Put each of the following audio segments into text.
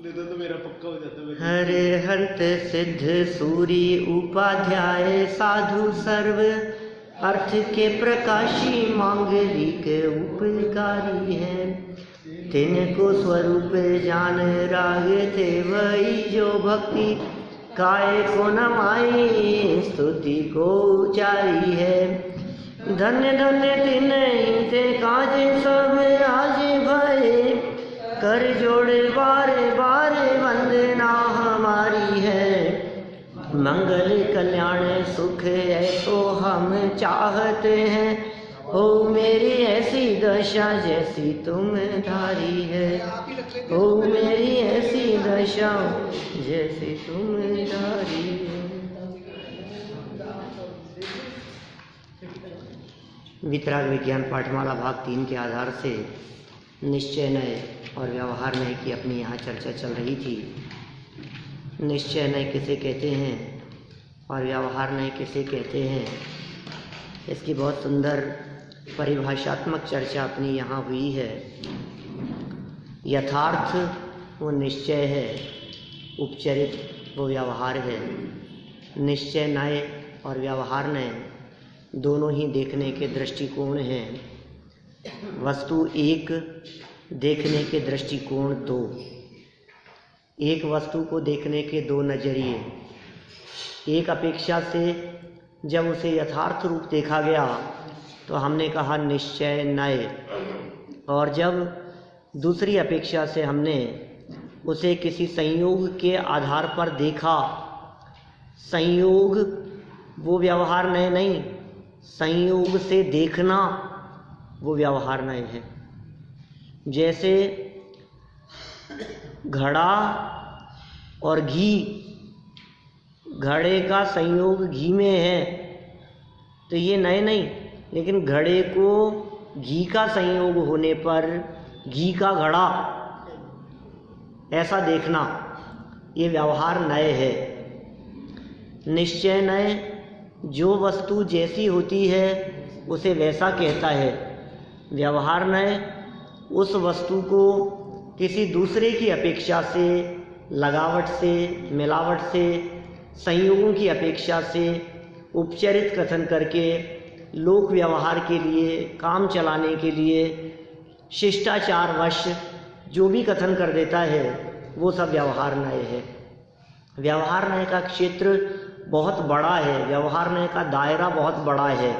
तो मेरा पक्का हो जाता। हरे हर्त सिद्ध सूरी उपाध्याय साधु सर्व अर्थ के प्रकाशी मांगलिक उपकारी है। तिनको स्वरूप जान राग थे वही जो भक्ति काय को नमाई स्तुति को उचारी है। धन्य धन्य तिन्हीं ते काज सब आज भये कर जोड़े बारे बारे वंदना हमारी है। मंगल कल्याण सुख ऐसो हम चाहते हैं हो मेरी ऐसी दशा जैसी तुम धारी है। हो मेरी ऐसी दशा जैसी तुम धारी है। वितराग विज्ञान पाठमाला भाग 3 के आधार से निश्चय नय और व्यवहार नय की अपनी यहाँ चर्चा चल रही थी। निश्चय नय किसे कहते हैं और व्यवहार नय किसे कहते हैं, इसकी बहुत सुंदर परिभाषात्मक चर्चा अपनी यहाँ हुई है। यथार्थ वो निश्चय है, उपचरित वो व्यवहार है। निश्चय नय और व्यवहार नय दोनों ही देखने के दृष्टिकोण हैं। वस्तु एक, देखने के दृष्टिकोण दो। एक वस्तु को देखने के दो नज़रिए। एक अपेक्षा से जब उसे यथार्थ रूप देखा गया तो हमने कहा निश्चय नय, और जब दूसरी अपेक्षा से हमने उसे किसी संयोग के आधार पर देखा, संयोग वो व्यवहार नय नहीं, संयोग से देखना वो व्यवहार नय है। जैसे घड़ा और घी, घड़े का संयोग घी में है तो ये नए नहीं, लेकिन घड़े को घी का संयोग होने पर घी का घड़ा ऐसा देखना ये व्यवहार नय है। निश्चय नय जो वस्तु जैसी होती है उसे वैसा कहता है। व्यवहार नय उस वस्तु को किसी दूसरे की अपेक्षा से, लगावट से, मिलावट से, संयोगों की अपेक्षा से उपचरित कथन करके लोक व्यवहार के लिए, काम चलाने के लिए, शिष्टाचारवश जो भी कथन कर देता है वो सब व्यवहार नय है। व्यवहार नय का क्षेत्र बहुत बड़ा है, व्यवहार नय का दायरा बहुत बड़ा है।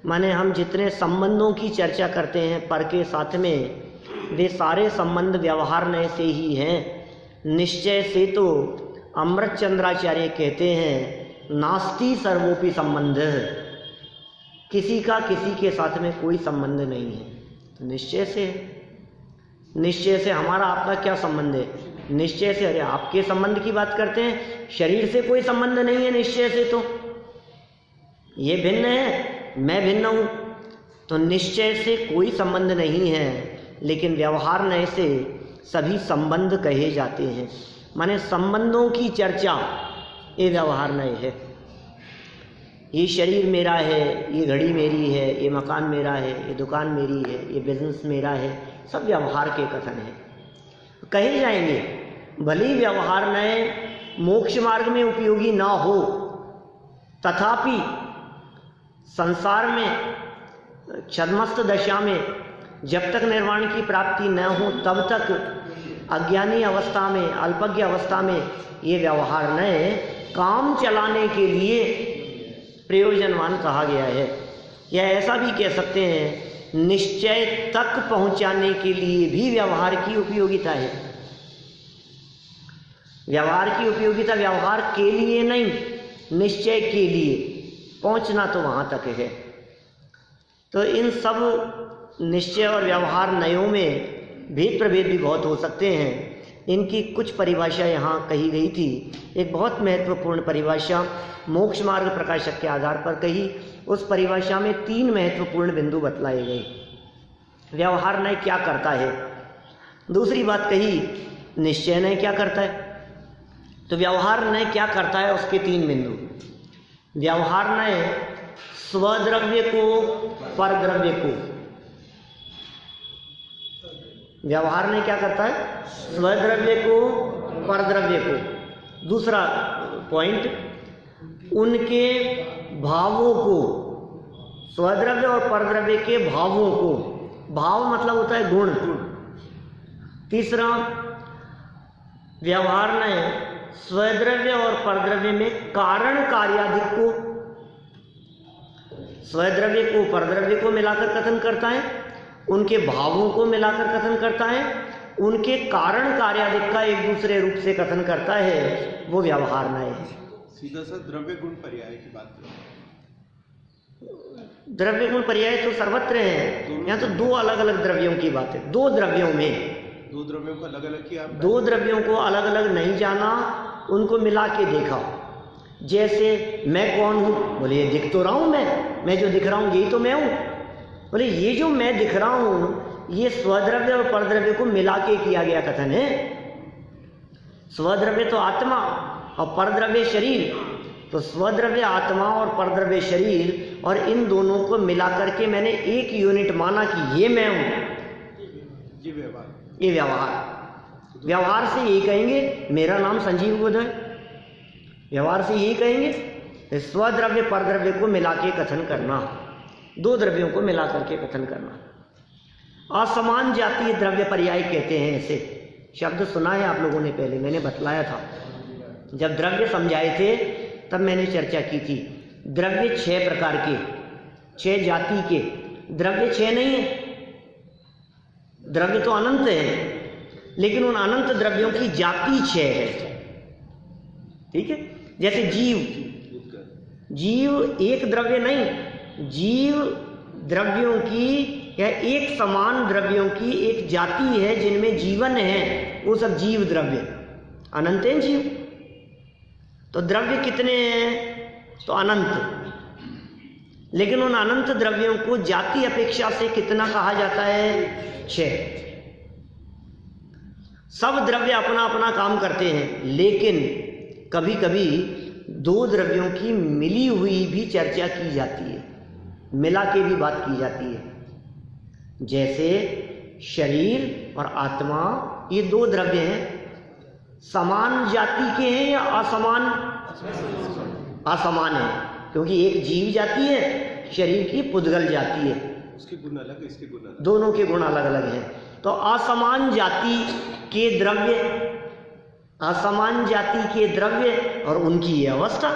माने हम जितने संबंधों की चर्चा करते हैं पर के साथ में, वे सारे संबंध व्यवहार नय से ही हैं। निश्चय से तो अमृत चंद्राचार्य कहते हैं नास्ति सर्वोपि संबंध, किसी का किसी के साथ में कोई संबंध नहीं है। तो निश्चय से हमारा आपका क्या संबंध है? निश्चय से, अरे आपके संबंध की बात करते हैं, शरीर से कोई संबंध नहीं है निश्चय से। तो ये भिन्न है, मैं भिन्न हूँ, तो निश्चय से कोई संबंध नहीं है। लेकिन व्यवहार नय से सभी संबंध कहे जाते हैं। माने संबंधों की चर्चा ये व्यवहार नय है। ये शरीर मेरा है, ये घड़ी मेरी है, ये मकान मेरा है, ये दुकान मेरी है, ये बिजनेस मेरा है, सब व्यवहार के कथन हैं, कहे जाएंगे। भले व्यवहार नय मोक्ष मार्ग में उपयोगी ना हो, तथापि संसार में छद्मस्त दशा में जब तक निर्वाण की प्राप्ति न हो तब तक अज्ञानी अवस्था में, अल्पज्ञ अवस्था में ये व्यवहार नय काम चलाने के लिए प्रयोजनवान कहा गया है। या ऐसा भी कह सकते हैं निश्चय तक पहुंचाने के लिए भी व्यवहार की उपयोगिता है। व्यवहार की उपयोगिता व्यवहार के लिए नहीं, निश्चय के लिए, पहुंचना तो वहां तक है। तो इन सब निश्चय और व्यवहार नयों में भेद प्रभेद भी बहुत हो सकते हैं। इनकी कुछ परिभाषा यहाँ कही गई थी। एक बहुत महत्वपूर्ण परिभाषा मोक्ष मार्ग प्रकाशक के आधार पर कही। उस परिभाषा में 3 महत्वपूर्ण बिंदु बतलाए गए। व्यवहार नय क्या करता है, दूसरी बात कही निश्चय नय क्या करता है। तो व्यवहार नय क्या करता है उसके 3 बिंदु। व्यवहार नय स्वद्रव्य को, परद्रव्य को, व्यवहार में क्या करता है? स्वद्रव्य को, परद्रव्य को। दूसरा पॉइंट, उनके भावों को, स्वद्रव्य और परद्रव्य के भावों को, भाव मतलब होता है गुण। तीसरा, व्यवहार में स्वद्रव्य और परद्रव्य में कारण कार्याधिक को, स्वद्रव्य को परद्रव्य को मिलाकर कथन करता है, उनके भावों को मिलाकर कथन करता है, उनके कारण कार्याधिक का एक दूसरे रूप से कथन करता है, वो व्यवहार नय है। सीधा सा द्रव्य गुण पर्याय की बात करें, द्रव्य गुण पर्याय तो सर्वत्र है। यहाँ तो दो अलग अलग द्रव्यों की बात है। दो द्रव्यों में, दो द्रव्यों को अलग अलग किया, दो द्रव्यों को अलग अलग नहीं जाना, उनको मिला के देखा। जैसे मैं कौन हूँ? बोले ये दिख तो रहा हूँ, मैं जो दिख रहा हूँ यही तो मैं हूँ। बोले ये जो मैं दिख रहा हूँ ये स्वद्रव्य और परद्रव्य को मिला के किया गया कथन है। स्वद्रव्य तो आत्मा और परद्रव्य शरीर, तो स्वद्रव्य आत्मा और परद्रव्य शरीर, और इन दोनों को मिला करके मैंने एक यूनिट माना कि ये मैं हूँ। ये व्यवहार, ये व्यवहार, व्यवहार से यही कहेंगे मेरा नाम संजीव बुद्ध है। व्यवहार से यही कहेंगे स्वद्रव्य परद्रव्य को मिला के कथन करना, दो द्रव्यों को मिला करके कथन करना। असमान जातीय द्रव्य पर्याय कहते हैं। ऐसे शब्द सुना है आप लोगों ने, पहले मैंने बतलाया था जब द्रव्य समझाए थे, तब मैंने चर्चा की थी। द्रव्य 6 प्रकार के, 6 जाति के। द्रव्य 6 नहीं है, द्रव्य तो अनंत है, लेकिन उन अनंत द्रव्यों की जाति 6 है। ठीक है, जैसे जीव, जीव एक द्रव्य नहीं, जीव द्रव्यों की या एक समान द्रव्यों की एक जाति है जिनमें जीवन है, वो सब जीव द्रव्य, अनंत हैं जीव। तो द्रव्य कितने हैं? तो अनंत, लेकिन उन अनंत द्रव्यों को जाति अपेक्षा से कितना कहा जाता है? 6। सब द्रव्य अपना अपना काम करते हैं, लेकिन कभी कभी दो द्रव्यों की मिली हुई भी चर्चा की जाती है, मिला के भी बात की जाती है। जैसे शरीर और आत्मा, ये दो द्रव्य हैं, समान जाति के हैं या असमान? असमान है, क्योंकि एक जीव जाति है, शरीर की पुद्गल जाति है, उसके गुण अलग, इसके गुण अलग, दोनों के गुण अलग अलग हैं। तो असमान जाति के द्रव्य, असमान जाति के द्रव्य और उनकी ये अवस्था।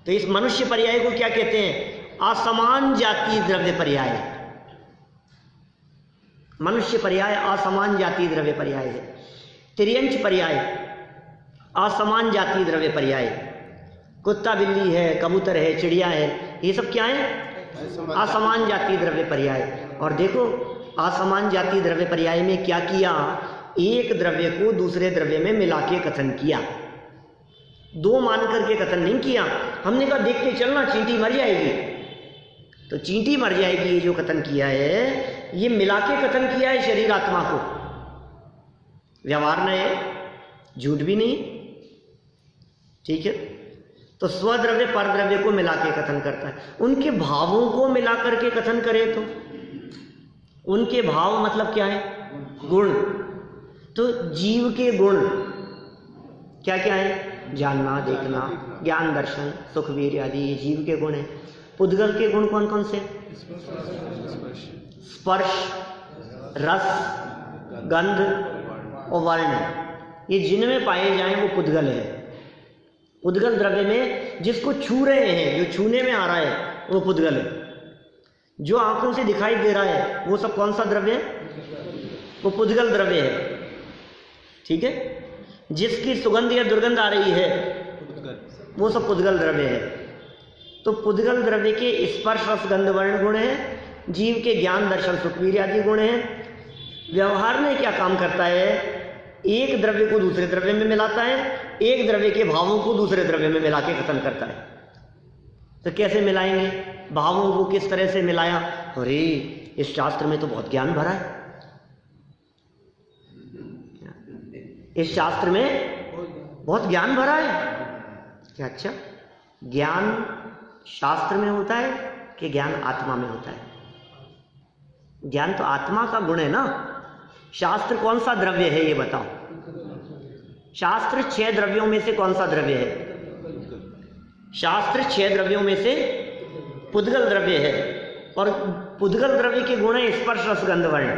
तो इस मनुष्य पर्याय को क्या कहते हैं? असमान जाति द्रव्य पर्याय। मनुष्य पर्याय असमान जाति द्रव्य पर्याय है। त्रियंच पर्याय असमान जाति द्रव्य पर्याय। कुत्ता बिल्ली है, कबूतर है, चिड़िया है, ये सब क्या है? असमान जाति द्रव्य पर्याय। और देखो असमान जाति द्रव्य पर्याय में क्या किया? एक द्रव्य को दूसरे द्रव्य में मिला के कथन किया, दो मान करके कथन नहीं किया। हमने कहा देख के चलना, चींटी मर जाएगी, तो चींटी मर जाएगी, ये जो कथन किया है ये मिला के कथन किया है शरीर आत्मा को। व्यवहार नहीं है, झूठ भी नहीं, ठीक है। तो स्वद्रव्य परद्रव्य को मिला के कथन करता है। उनके भावों को मिला करके कथन करे तो उनके भाव मतलब क्या है? गुण। तो जीव के गुण क्या क्या है? जानना, देखना, ज्ञान, दर्शन, सुख, वीर्य आदि, ये जीव के गुण हैं। पुद्गल के गुण कौन कौन से? स्पर्श, रस, गंध और वर्ण, ये जिनमें पाए जाएं वो पुद्गल है। पुद्गल द्रव्य में जिसको छू रहे हैं, जो छूने में आ रहा है वो पुद्गल है। जो आंखों से दिखाई दे रहा है वो सब कौन सा द्रव्य है? वो पुद्गल द्रव्य है, ठीक है। जिसकी सुगंध या दुर्गंध आ रही है वो सब पुद्गल द्रव्य है। तो पुद्गल द्रव्य के स्पर्श, रस, गंध, वर्ण गुण है। जीव के ज्ञान, दर्शन, सुख, वीर्य आदि गुण है। व्यवहार में क्या काम करता है? एक द्रव्य को दूसरे द्रव्य में मिलाता है, एक द्रव्य के भावों को दूसरे द्रव्य में मिला के कथन करता है। तो कैसे मिलाएंगे? भावों को किस तरह से मिलाया? अरे इस शास्त्र में तो बहुत ज्ञान भरा है, इस शास्त्र में बहुत ज्ञान भरा है। क्या? अच्छा, ज्ञान शास्त्र में होता है कि ज्ञान आत्मा में होता है? ज्ञान तो आत्मा का गुण है ना, शास्त्र कौन सा द्रव्य है ये बताओ? शास्त्र 6 द्रव्यों में से कौन सा द्रव्य है? शास्त्र 6 द्रव्यों में से पुद्गल द्रव्य है। और पुद्गल द्रव्य के गुण है स्पर्श रस गंध वर्ण,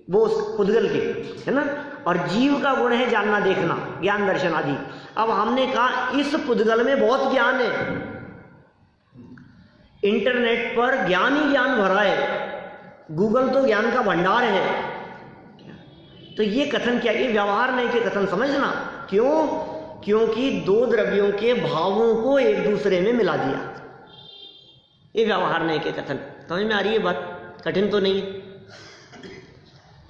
वो उस पुद्गल के है ना। और जीव का गुण है जानना देखना ज्ञान दर्शन आदि। अब हमने कहा इस पुद्गल में बहुत ज्ञान है, इंटरनेट पर ज्ञान ही ज्ञान भरा है, गूगल तो ज्ञान का भंडार है। तो ये कथन क्या, ये व्यवहार नहीं के कथन समझना। क्यों? क्योंकि 2 द्रव्यों के भावों को एक दूसरे में मिला दिया, ये व्यवहार नहीं के कथन। समझ में आ रही है बात? कठिन तो नहीं है।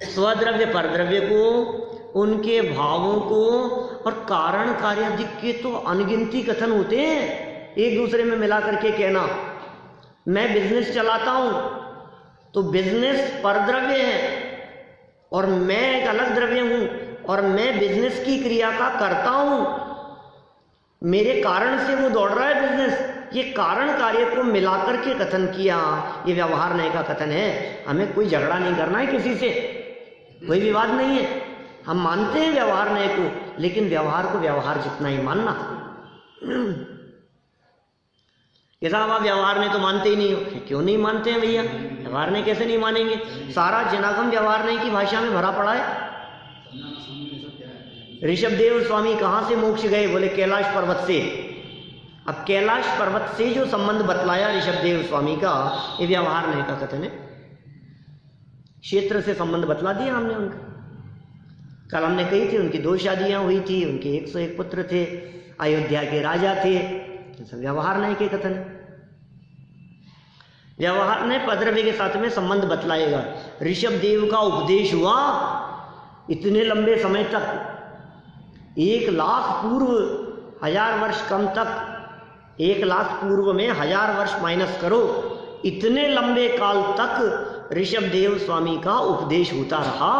स्वद्रव्य परद्रव्य को, उनके भावों को और कारण कार्यादि के तो अनगिनती कथन होते हैं, एक दूसरे में मिला करके कहना। मैं बिजनेस चलाता हूं तो बिजनेस परद्रव्य है और मैं एक अलग द्रव्य हूं, और मैं बिजनेस की क्रिया का करता हूं, मेरे कारण से वो दौड़ रहा है बिजनेस। ये कारण कार्य को मिलाकर के कथन किया, ये व्यवहार नहीं का कथन है। हमें कोई झगड़ा नहीं करना है किसी से, कोई विवाद नहीं है। हम मानते हैं व्यवहार नहीं को, लेकिन व्यवहार को व्यवहार जितना ही मानना। ये साहब आप व्यवहार नहीं तो मानते ही नहीं हो। क्यों नहीं मानते हैं भैया? व्यवहार नहीं कैसे नहीं मानेंगे? सारा जनागम व्यवहार नहीं की भाषा में भरा पड़ा है। ऋषभदेव स्वामी कहाँ से मोक्ष गए? बोले कैलाश पर्वत से। अब कैलाश पर्वत से जो संबंध बतलाया ऋषभदेव स्वामी का, ये व्यवहार नहीं का कथन है। क्षेत्र से संबंध बतला दिया हमने उनका। कल हमने कही थी उनकी 2 शादियां हुई थी, उनके 101 पुत्र थे, अयोध्या के राजा थे। सब व्यवहार नहीं के कथन। व्यवहार ने पद्रव्य के साथ में संबंध बतलाएगा। ऋषभदेव का उपदेश हुआ इतने लंबे समय तक, 1 लाख पूर्व 1000 वर्ष कम तक, 1 लाख पूर्व में 1000 वर्ष माइनस करो, इतने लंबे काल तक ऋषभदेव स्वामी का उपदेश होता रहा।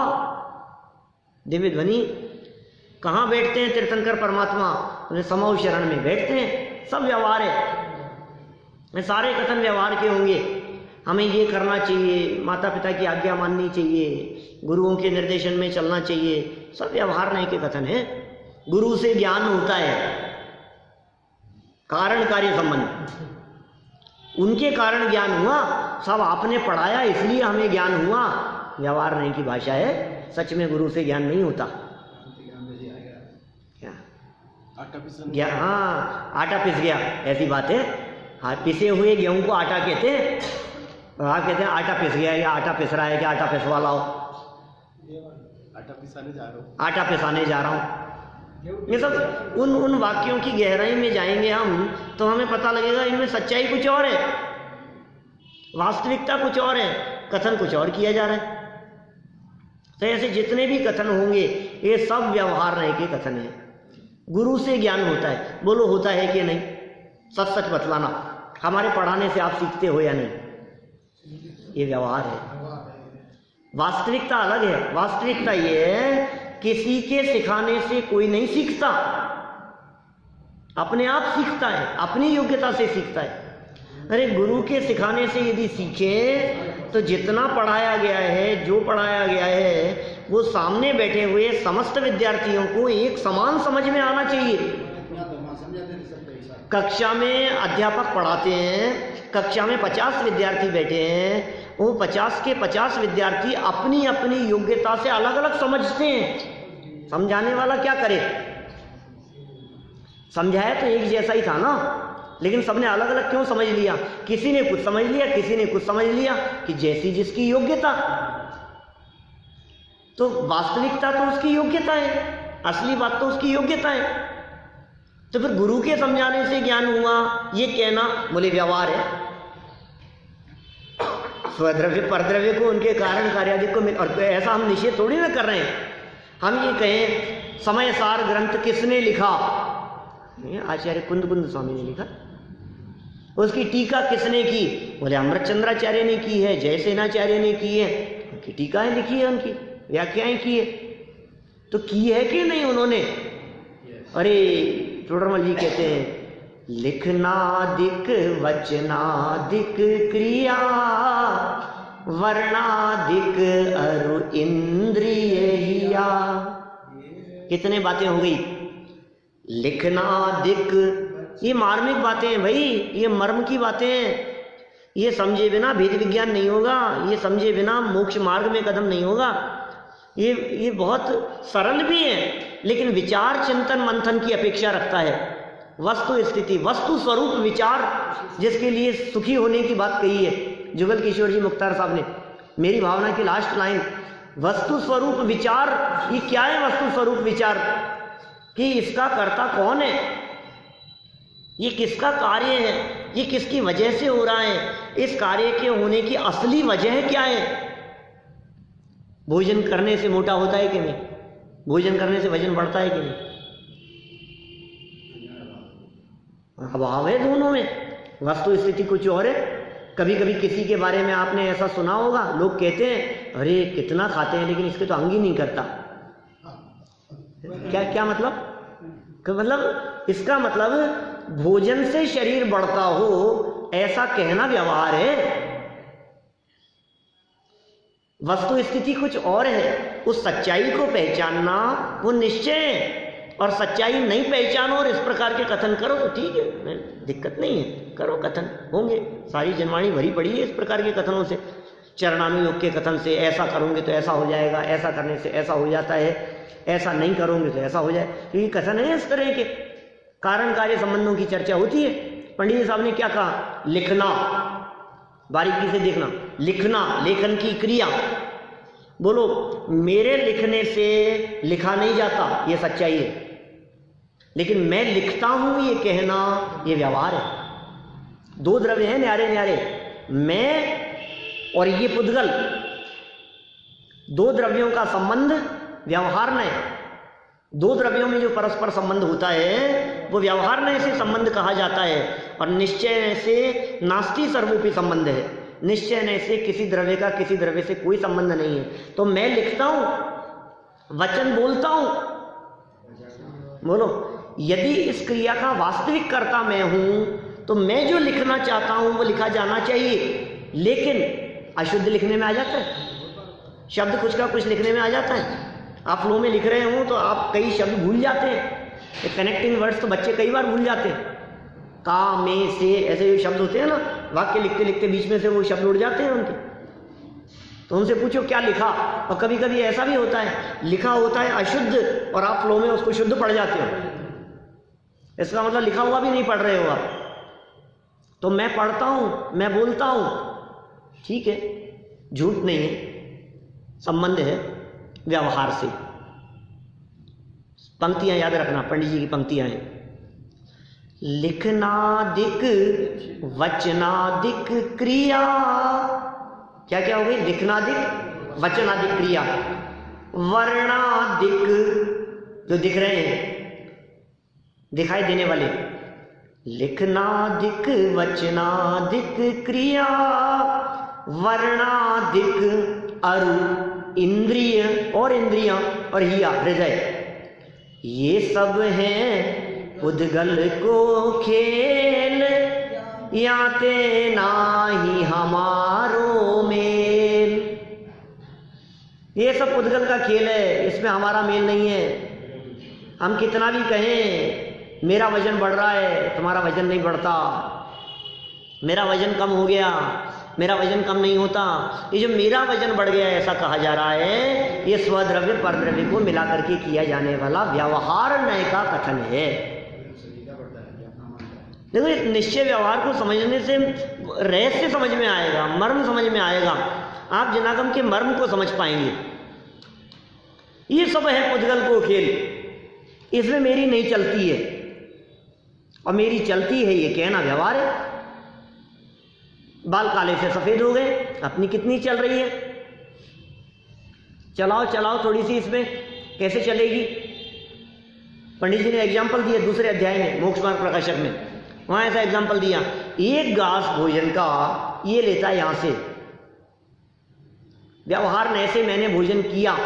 दिव्य ध्वनि कहाँ बैठते हैं तीर्थंकर परमात्मा? समूह शरण में बैठते हैं। सब व्यवहार है, सारे कथन व्यवहार के होंगे। हमें ये करना चाहिए, माता पिता की आज्ञा माननी चाहिए, गुरुओं के निर्देशन में चलना चाहिए, सब व्यवहार नहीं के कथन है। गुरु से ज्ञान होता है, कारण कार्य संबंध, उनके कारण ज्ञान हुआ। सब आपने पढ़ाया इसलिए हमें ज्ञान हुआ। व्यवहार नहीं की भाषा है, सच में गुरु से ज्ञान नहीं होता। क्या? हाँ, आटा पिस गया, ऐसी बात है। हाँ, पिसे हुए गेहूं को आटा कहते हैं। और आप कहते हैं आटा पिस गया, या आटा पिस रहा है, क्या आटा पिसवा लाओ। आटा पिसाने जा रहा हूँ, आटा पिसाने जा रहा हूँ। ये सब उन वाक्यों की गहराई में जाएंगे हम तो हमें पता लगेगा इनमें सच्चाई कुछ और है, वास्तविकता कुछ और है, कथन कुछ और किया जा रहा है। तो ऐसे जितने भी कथन होंगे ये सब व्यवहार नहीं के कथन है। गुरु से ज्ञान होता है, बोलो होता है कि नहीं? सच सच बतलाना, हमारे पढ़ाने से आप सीखते हो या नहीं? ये व्यवहार है। वास्तविकता अलग है। वास्तविकता ये है किसी के सिखाने से कोई नहीं सीखता, अपने आप सीखता है, अपनी योग्यता से सीखता है। अरे गुरु के सिखाने से यदि सीखे तो जितना पढ़ाया गया है, जो पढ़ाया गया है, वो सामने बैठे हुए समस्त विद्यार्थियों को एक समान समझ में आना चाहिए। कक्षा में अध्यापक पढ़ाते हैं, कक्षा में 50 विद्यार्थी बैठे हैं, वो 50 के 50 विद्यार्थी अपनी अपनी योग्यता से अलग अलग समझते हैं। समझाने वाला क्या करे? समझाया तो एक जैसा ही था ना, लेकिन सबने अलग अलग क्यों समझ लिया? किसी ने कुछ समझ लिया, किसी ने कुछ समझ लिया, कि जैसी जिसकी योग्यता। तो वास्तविकता तो उसकी योग्यता है, असली बात तो उसकी योग्यता है। तो फिर गुरु के समझाने से ज्ञान हुआ ये कहना, बोले व्यवहार है। स्वद्रव्य परद्रव्य को उनके कारण कार्यादि को मिल, और ऐसा हम निषेध थोड़ी ना कर रहे हैं। हम ये कहें समय सार ग्रंथ किसने लिखा? आचार्य कुंद स्वामी ने लिखा। उसकी टीका किसने की? बोले अमृतचंद्राचार्य ने की है, जयसेनाचार्य ने की है, उनकी टीकाएं लिखी है, उनकी व्याख्याएं की है। तो की है कि नहीं उन्होंने? अरे टोडरमल जी कहते हैं लिखनादिक वचनादिक क्रिया वर्णाधिक अरु इंद्रिय हिया। कितने बातें हो गई? लिखनाधिक, ये मार्मिक बातें हैं भाई, ये मर्म की बातें हैं। ये समझे बिना भेद विज्ञान नहीं होगा, ये समझे बिना मोक्ष मार्ग में कदम नहीं होगा। ये बहुत सरल भी है, लेकिन विचार चिंतन मंथन की अपेक्षा रखता है। वस्तु स्थिति, वस्तु स्वरूप विचार, जिसके लिए सुखी होने की बात कही है जुगल किशोर जी मुख्तार साहब ने। मेरी भावना की लास्ट लाइन, वस्तु स्वरूप विचार, ये क्या है वस्तु स्वरूप विचार? कि इसका कर्ता कौन है, ये किसका कार्य है, ये किसकी वजह से हो रहा है, इस कार्य के होने की असली वजह क्या है। भोजन करने से मोटा होता है कि नहीं? भोजन करने से वजन बढ़ता है कि नहीं? अभाव है दोनों में, वस्तु स्थिति कुछ और है। कभी कभी किसी के बारे में आपने ऐसा सुना होगा, लोग कहते हैं अरे कितना खाते हैं लेकिन इसके तो अंग ही नहीं करता। क्या मतलब इसका मतलब भोजन से शरीर बढ़ता हो, ऐसा कहना व्यवहार है। वस्तु स्थिति कुछ और है। उस सच्चाई को पहचानना वो निश्चय है, और सच्चाई नहीं पहचानो और इस प्रकार के कथन करो तो ठीक है, दिक्कत नहीं है, करो कथन, होंगे। सारी जनवाणी भरी पड़ी है इस प्रकार के कथनों से। चरणानुयोग के कथन से, ऐसा करोगे तो ऐसा हो जाएगा, ऐसा करने से ऐसा हो जाता है, ऐसा नहीं करोगे तो ऐसा हो जाए, तो ये कथन है इस तरह के। कारण कार्य संबंधों की चर्चा होती है। पंडित जी साहब ने क्या कहा? लिखना, बारीकी से देखना, लिखना, लेखन की क्रिया। बोलो, मेरे लिखने से लिखा नहीं जाता, ये सच्चाई है, लेकिन मैं लिखता हूं ये कहना, ये व्यवहार है। दो द्रव्य हैं न्यारे न्यारे, मैं और ये पुद्गल, दो द्रव्यों का संबंध व्यवहार नय। दो द्रव्यों में जो परस्पर संबंध होता है वो व्यवहार नय से संबंध कहा जाता है, और निश्चय से नास्ति सर्वोपि संबंध है। निश्चय नय से किसी द्रव्य का किसी द्रव्य से कोई संबंध नहीं है। तो मैं लिखता हूं, वचन बोलता हूं, बोलो, यदि इस क्रिया का वास्तविक कर्ता मैं हूं तो मैं जो लिखना चाहता हूं वो लिखा जाना चाहिए। लेकिन अशुद्ध लिखने में आ जाता है, शब्द कुछ का कुछ लिखने में आ जाता है। आप फ्लो में लिख रहे हो तो आप कई शब्द भूल जाते हैं। कनेक्टिंग वर्ड्स तो बच्चे कई बार भूल जाते हैं। का, में, से, ऐसे जो शब्द होते हैं ना, वाक्य लिखते लिखते बीच में से वो शब्द उड़ जाते हैं उनके। तो उनसे पूछो क्या लिखा। और कभी कभी ऐसा भी होता है, लिखा होता है अशुद्ध और आप फ्लो में उसको शुद्ध पढ़ जाते हो। इसका मतलब लिखा हुआ भी नहीं पढ़ रहे हो आप। तो मैं पढ़ता हूं, मैं बोलता हूं, ठीक है, झूठ नहीं है, संबंध है व्यवहार से। पंक्तियां याद रखना, पंडित जी की पंक्तियां हैं। लिखनादिक वचनादिक क्रिया, क्या क्या हो गई? लिखनादिक वचनादिक क्रिया, वर्णादिक जो दिख रहे हैं, दिखाई देने वाले, लिखनादिक वचनादिक क्रिया, वर्णादिक अरु इंद्रिय और इंद्रियां और हिया हृदय, ये सब हैं उद्गल को खेल, याते नाही हमारो मेल। ये सब उद्गल का खेल है, इसमें हमारा मेल नहीं है। हम कितना भी कहें मेरा वजन बढ़ रहा है, तुम्हारा वजन नहीं बढ़ता। मेरा वजन कम हो गया, मेरा वजन कम नहीं होता। ये जो मेरा वजन बढ़ गया ऐसा कहा जा रहा है, ये स्वद्रव्य परद्रव्य को मिला करके किया जाने वाला व्यवहार नय का कथन है। देखो, एक निश्चय व्यवहार को समझने से रहस्य समझ में आएगा, मर्म समझ में आएगा, आप जनागम के मर्म को समझ पाएंगे। ये सब है पुद्गल को खेल, इसमें मेरी नहीं चलती है और मेरी चलती है, ये कहना व्यवहार है। बाल काले से सफेद हो गए, अपनी कितनी चल रही है, चलाओ चलाओ थोड़ी सी, इसमें कैसे चलेगी। पंडित जी ने एग्जाम्पल दिया दूसरे अध्याय में, मोक्ष मार्ग प्रकाशक में, वहां ऐसा एग्जाम्पल दिया, एक गास भोजन का ये लेता है यहां से, व्यवहार में ऐसे मैंने भोजन किया,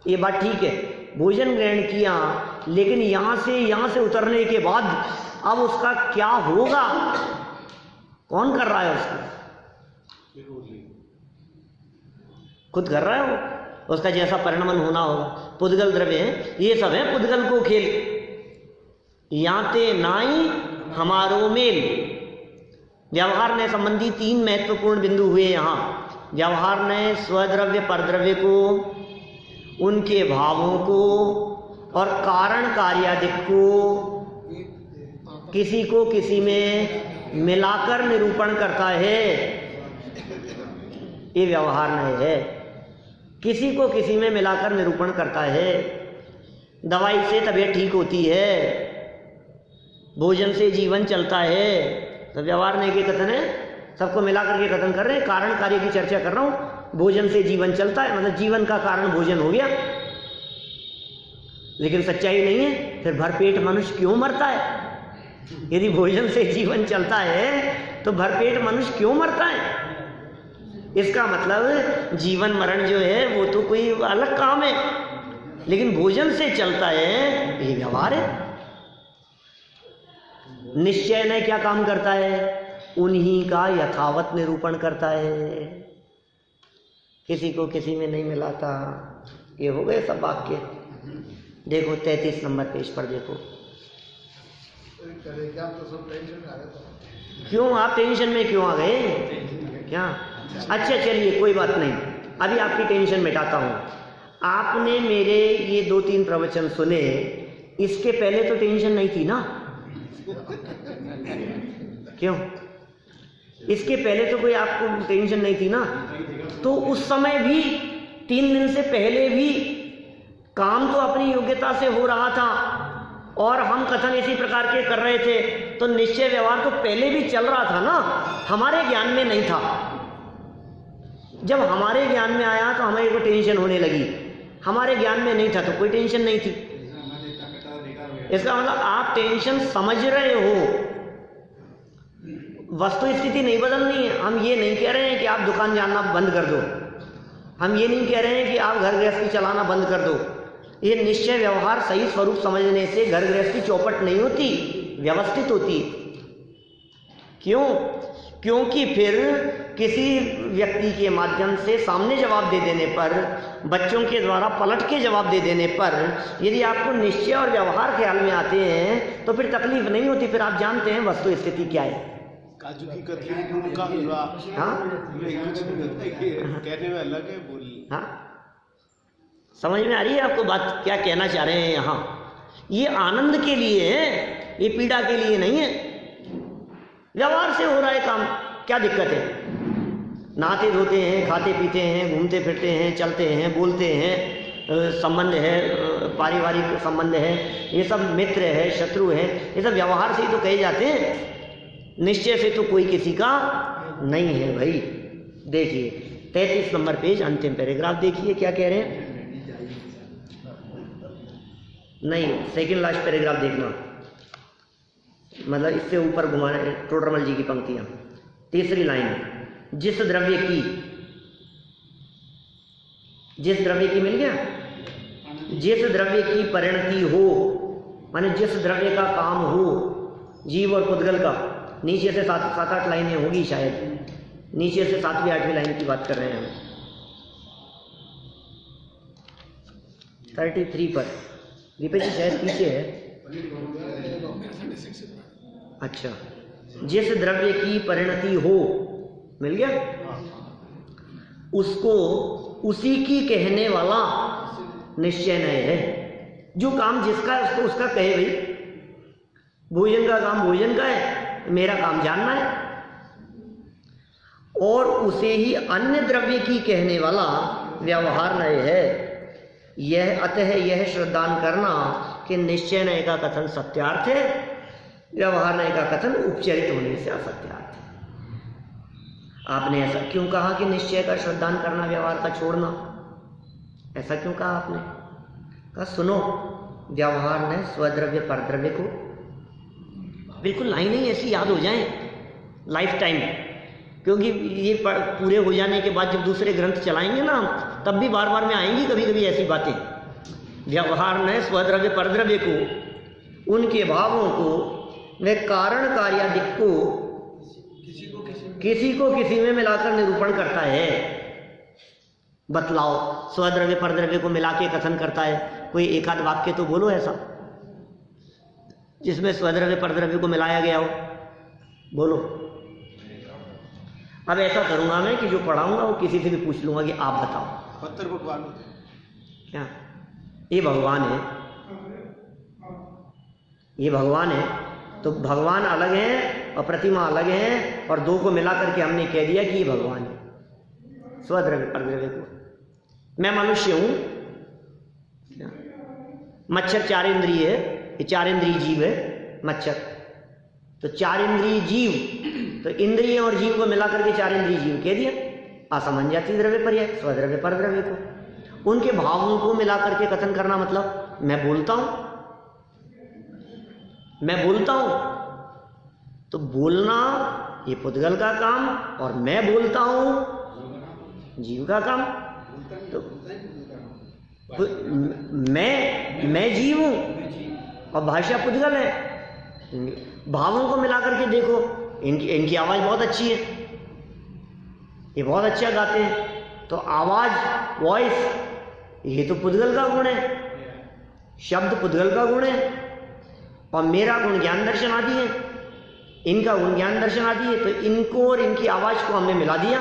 ये बात ठीक है, भोजन ग्रहण किया, लेकिन यहां से उतरने के बाद अब उसका क्या होगा, कौन कर रहा है उसको? खुद कर रहा है वो, उसका जैसा परिणमन होना होगा। पुद्गल द्रव्य है, ये सब है पुद्गल को खेल। याते नाई हमारो मेल। व्यवहार ने संबंधी 3 महत्वपूर्ण बिंदु हुए यहाँ। व्यवहार ने स्वद्रव्य परद्रव्य को, उनके भावों को और कारण कार्यादिक को किसी को किसी में मिलाकर निरूपण करता है। ये व्यवहार न्याय है, किसी को किसी में मिलाकर निरूपण करता है। दवाई से तबीयत ठीक होती है, भोजन से जीवन चलता है, तो व्यवहार न्याय के कथन है, सबको मिलाकर के कथन कर रहे हैं। कारण कार्य की चर्चा कर रहा हूं। भोजन से जीवन चलता है, मतलब जीवन का कारण भोजन हो गया, लेकिन सच्चाई नहीं है। फिर भरपेट मनुष्य क्यों मरता है? यदि भोजन से जीवन चलता है तो भरपेट मनुष्य क्यों मरता है? इसका मतलब जीवन मरण जो है वो तो कोई अलग काम है, लेकिन भोजन से चलता है, ये व्यवहार है। निश्चय ने क्या काम करता है? उन्हीं का यथावत निरूपण करता है, किसी को किसी में नहीं मिलाता। ये हो गए सब वाक्य। देखो 33 नंबर पेज पर देखो। क्यों आप टेंशन में क्यों आ गए? क्या? अच्छा चलिए कोई बात नहीं, अभी आपकी टेंशन मिटाता हूँ। आपने मेरे ये 2-3 प्रवचन सुने, इसके पहले तो टेंशन नहीं थी ना? क्यों? इसके पहले तो कोई आपको टेंशन नहीं थी ना? तो उस समय भी 3 दिन से पहले भी काम तो अपनी योग्यता से हो रहा था और हम कथन इसी प्रकार के कर रहे थे, तो निश्चय व्यवहार तो पहले भी चल रहा था ना, हमारे ज्ञान में नहीं था। जब हमारे ज्ञान में आया तो हमें को टेंशन होने लगी, हमारे ज्ञान में नहीं था तो कोई टेंशन नहीं थी। इसका मतलब आप टेंशन समझ रहे हो, वस्तु स्थिति नहीं बदलनी है। हम ये नहीं कह रहे हैं कि आप दुकान जाना बंद कर दो, हम ये नहीं कह रहे हैं कि आप घर गृहस्थी चलाना बंद कर दो। ये निश्चय व्यवहार सही स्वरूप समझने से घर गृहस्थी चौपट नहीं होती, व्यवस्थित होती। क्यों? क्योंकि फिर किसी व्यक्ति के माध्यम से सामने जवाब दे देने पर, बच्चों के द्वारा पलट के जवाब दे देने पर, यदि आपको निश्चय और व्यवहार ख्याल में आते हैं तो फिर तकलीफ नहीं होती। फिर आप जानते हैं वस्तु स्थिति क्या है। काजू की कतली का हलवा, हाँ कहने में अलग है, बोल। हाँ, समझ में आ रही है आपको बात क्या कहना चाह रहे हैं यहाँ? ये आनंद के लिए है, ये पीड़ा के लिए नहीं है। व्यवहार से हो रहा है काम, क्या दिक्कत है? नहाते धोते हैं, खाते पीते हैं, घूमते फिरते हैं, चलते हैं, बोलते हैं, संबंध है, पारिवारिक संबंध है, ये सब मित्र है, शत्रु है, ये सब व्यवहार से ही तो कहे जाते हैं। निश्चय से तो कोई किसी का नहीं है भाई। देखिए 33 नंबर पेज, अंतिम पैराग्राफ देखिए क्या कह रहे हैं। नहीं, सेकंड लास्ट पैराग्राफ देखना, मतलब इससे ऊपर घुमाने, टोडरमल जी की पंक्तियां। तीसरी लाइन, जिस द्रव्य की मिल गया, जिस द्रव्य की परिणति हो, माने जिस द्रव्य का काम हो, जीव और पुद्गल का। नीचे से 7-8 लाइनें होगी शायद, नीचे से 7वीं 8वीं लाइन की बात कर रहे हैं हम। 33 पर दीपेश जी शायद पीछे है। अच्छा, जिस द्रव्य की परिणति हो, मिल गया, उसको उसी की कहने वाला निश्चय नय है। जो काम जिसका है उसको उसका कहे भाई। भोजन का काम भोजन का है, मेरा काम जानना है, और उसे ही अन्य द्रव्य की कहने वाला व्यवहार नय है। यह अतः यह श्रद्धान करना कि निश्चय नय का कथन सत्यार्थ है, व्यवहार नय का कथन उपचरित होने से असत्यार्थ है। आपने ऐसा क्यों कहा कि निश्चय का श्रद्धान करना, व्यवहार का छोड़ना? ऐसा क्यों कहा आपने? कहा सुनो, व्यवहार ने स्वद्रव्य परद्रव्य को, बिल्कुल लाइन ही ऐसी याद हो जाए लाइफ टाइम, क्योंकि ये पूरे हो जाने के बाद जब दूसरे ग्रंथ चलाएंगे ना, तब भी बार बार में आएंगी कभी कभी ऐसी बातें। व्यवहार ने स्वद्रव्य परद्रव्य को, उनके भावों को, वे कारण कार्यादिक को किसी को किसी में मिलाकर निरूपण करता है। बतलाओ, स्वद्रव्य परद्रव्य को मिला के कथन करता है, कोई एक आध वाक्य तो बोलो ऐसा जिसमें स्वद्रव्य परद्रव्य को मिलाया गया हो, बोलो। अब ऐसा करूंगा मैं कि जो पढ़ाऊंगा वो किसी से भी पूछ लूंगा कि आप बताओ। पत्थर भगवान क्या ये भगवान है? ये भगवान है तो भगवान अलग है और प्रतिमा अलग है, और दो को मिला करके हमने कह दिया कि ये भगवान है, स्वद्रव्य परद्रव्य को। मैं मनुष्य हूं, मच्छर चार इंद्रिय है, ये चार इंद्रिय जीव है मच्छर, तो चार इंद्रिय जीव, तो इंद्रिय और जीव को मिला करके चार इंद्रिय जीव कह दिया। असमंजति द्रव्य पर है, स्वद्रव्य परद्रव्य को, उनके भावों को मिला करके कथन करना, मतलब मैं बोलता हूं, मैं बोलता हूं तो बोलना ये पुद्गल का काम, और मैं बोलता हूं जीव का काम। तो मैं जीव हूं और भाषा पुद्गल है। भावों को मिला करके देखो, इनकी आवाज बहुत अच्छी है, ये बहुत अच्छा गाते हैं, तो आवाज, वॉइस, ये तो पुद्गल का गुण है, शब्द पुद्गल का गुण है, और मेरा गुण ज्ञान दर्शन आदि है, इनका गुण ज्ञान दर्शन आदि है, तो इनको और इनकी आवाज को हमने मिला दिया,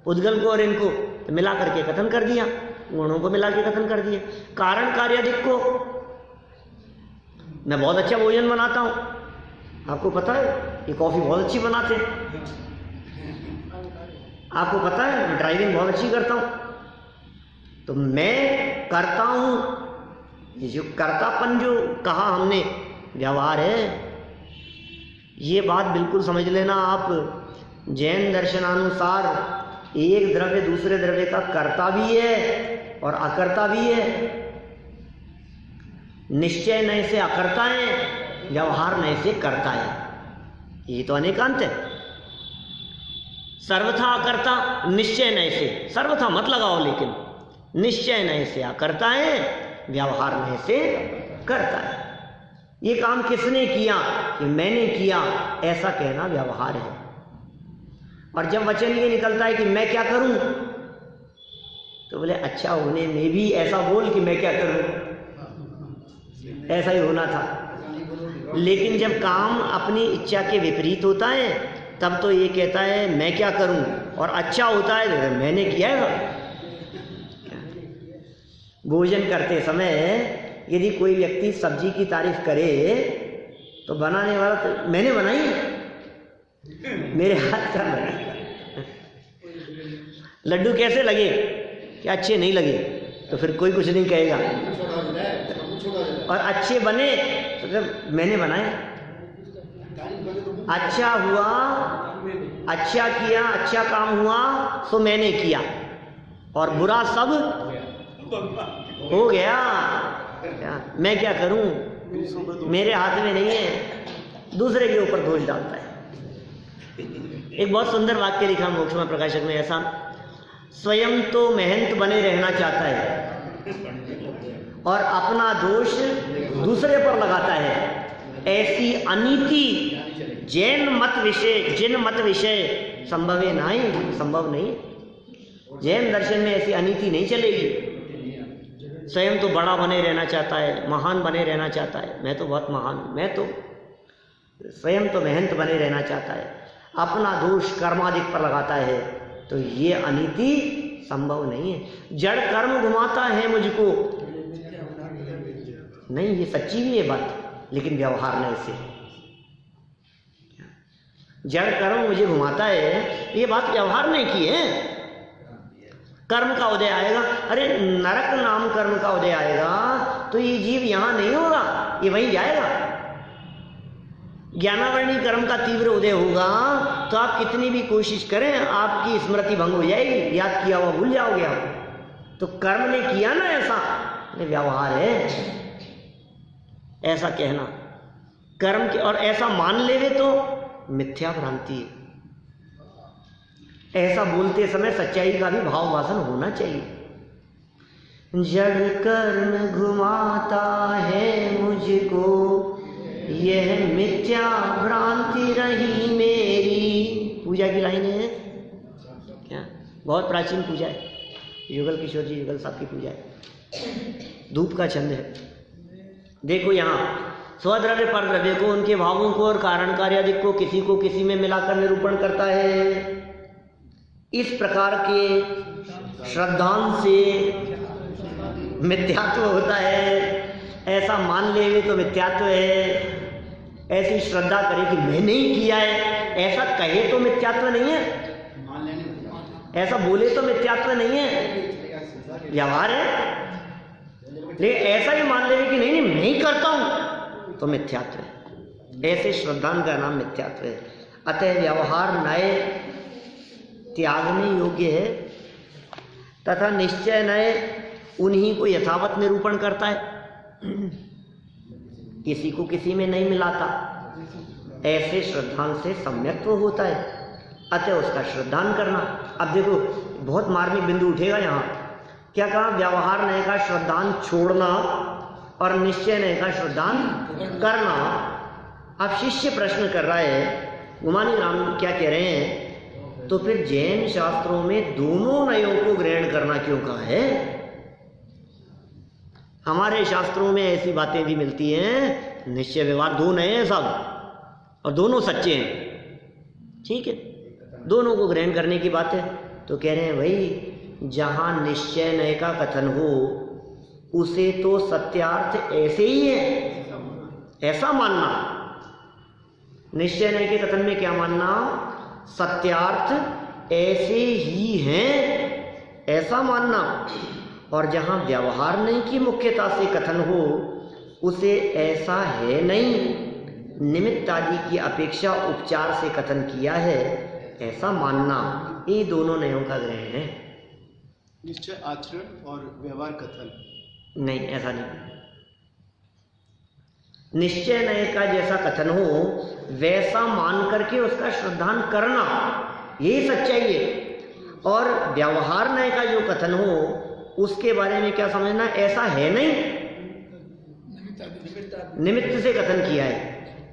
पुद्गल को और इनको तो मिला करके कथन कर दिया, गुणों को मिला के कथन कर दिया। कारण कार्यादिक को, मैं बहुत अच्छा भोजन बनाता हूं, आपको पता है, ये कॉफी बहुत अच्छी बनाते हैं, आपको पता है मैं ड्राइविंग बहुत अच्छी करता हूं, तो मैं करता हूं, ये जो कर्तापन जो कहा हमने, व्यवहार है, ये बात बिल्कुल समझ लेना आप। जैन दर्शनानुसार एक द्रव्य दूसरे द्रव्य का कर्ता भी है और अकर्ता भी है। निश्चय नय से अकर्ता है, व्यवहार नय से कर्ता है, ये तो अनेकांत है। सर्वथा अकर्ता, निश्चय नय से, सर्वथा मत लगाओ, लेकिन निश्चय नय से अकर्ता है, व्यवहार नय से करता है। ये काम किसने किया? कि मैंने किया, ऐसा कहना व्यवहार है। और जब वचन ये निकलता है कि मैं क्या करूं, तो बोले अच्छा होने में भी ऐसा बोल कि मैं क्या करूं, ऐसा ही होना था। लेकिन जब काम अपनी इच्छा के विपरीत होता है, तब तो ये कहता है मैं क्या करूं, और अच्छा होता है तो मैंने किया है। भोजन करते समय यदि कोई व्यक्ति सब्जी की तारीफ करे, तो बनाने वाला तो मैंने बनाई, मेरे हाथ का बना। लड्डू कैसे लगे? क्या अच्छे नहीं लगे, तो फिर कोई कुछ नहीं कहेगा, और अच्छे बने तो फिर मैंने बनाए। अच्छा हुआ, अच्छा किया, अच्छा काम हुआ तो मैंने किया, और बुरा सब हो गया। मैं क्या करूं, मेरे हाथ में नहीं है, दूसरे के ऊपर दोष डालता है। एक बहुत सुंदर वाक्य लिखा मोक्षमा प्रकाशक में ऐसा, स्वयं तो महंत बने रहना चाहता है और अपना दोष दूसरे पर लगाता है। ऐसी अनीति जिन मत विषय संभव नहीं, संभव नहीं। जैन दर्शन में ऐसी अनीति नहीं चलेगी। स्वयं तो बड़ा बने रहना चाहता है, महान बने रहना चाहता है, मैं तो बहुत महान हूं, मैं तो स्वयं तो महंत बने रहना चाहता है, अपना दोष कर्मादिक पर लगाता है, तो ये अनीति संभव नहीं है। जड़ कर्म घुमाता है मुझको, नहीं ये सच्ची भी है बात, लेकिन व्यवहार नहीं से। जड़ कर्म मुझे घुमाता है, ये बात व्यवहार नहीं की है। कर्म का उदय आएगा, अरे नरक नाम कर्म का उदय आएगा, तो ये जीव यहां नहीं होगा, ये वहीं जाएगा। ज्ञानावरणी कर्म का तीव्र उदय होगा, तो आप कितनी भी कोशिश करें, आपकी स्मृति भंग हो जाएगी, याद किया हुआ भूल जाओगे आप। तो कर्म ने किया ना ऐसा, ये व्यवहार है ऐसा कहना। कर्म के और ऐसा मान लेवे तो मिथ्या भ्रांति है। ऐसा बोलते समय सच्चाई का भी भाव वासन होना चाहिए। जड़ कर्म घुमाता है मुझको, यह मिथ्या भ्रांति रही मेरी। पूजा की लाइन है क्या, बहुत प्राचीन पूजा है। युगल किशोर जी, युगल साहब की पूजा है, धूप का छंद है। देखो यहाँ स्वद्रव्य परद्रव्य को, उनके भावों को और कारण कार्यादिक को किसी को किसी में मिलाकर निरूपण करता है। इस प्रकार के श्रद्धांत से मिथ्यात्व होता है, ऐसा मान ले हुए तो मिथ्यात्व है। ऐसी श्रद्धा करे कि मैंने ही किया है, ऐसा कहे तो मिथ्यात्व नहीं है, ऐसा बोले तो मिथ्यात्व नहीं है, व्यवहार है। लेकिन ऐसा ही मान ले कि नहीं नहीं मैं ही करता हूं तो मिथ्यात्व है। ऐसे श्रद्धांत का नाम मिथ्यात्व है। अतः व्यवहार नए त्यागने योग्य है तथा निश्चय नए उन्हीं को यथावत निरूपण करता है, किसी को किसी में नहीं मिलाता। ऐसे श्रद्धांत से सम्यक्त्व होता है, अतः उसका श्रद्धान करना। अब देखो बहुत मार्मिक बिंदु उठेगा यहाँ। क्या कहा? व्यवहार नय का श्रद्धान छोड़ना और निश्चय नय का श्रद्धान करना। अब शिष्य प्रश्न कर रहा है, गुमानी राम क्या कह रहे हैं, तो फिर जैन शास्त्रों में दोनों नयों को ग्रहण करना क्यों कहा है? हमारे शास्त्रों में ऐसी बातें भी मिलती हैं, निश्चय व्यवहार दो नए हैं सब और दोनों सच्चे हैं, ठीक है, दोनों को ग्रहण करने की बात है। तो कह रहे हैं भाई जहां निश्चय नय का कथन हो उसे तो सत्यार्थ ऐसे ही है, ऐसा मानना। निश्चय नय के कथन में क्या मानना? सत्यार्थ ऐसे ही हैं, ऐसा मानना। और जहां व्यवहार नहीं की मुख्यता से कथन हो उसे ऐसा है नहीं, निमित्त आदि की अपेक्षा उपचार से कथन किया है, ऐसा मानना। ये दोनों नयों का ग्रहण है। निश्चय आचरण और व्यवहार कथन नहीं, ऐसा नहीं। निश्चय नय का जैसा कथन हो वैसा मान करके उसका श्रद्धान करना, यही सच्चाई है। और व्यवहार नय का जो कथन हो उसके बारे में क्या समझना? ऐसा है नहीं, निमित्त से कथन किया है,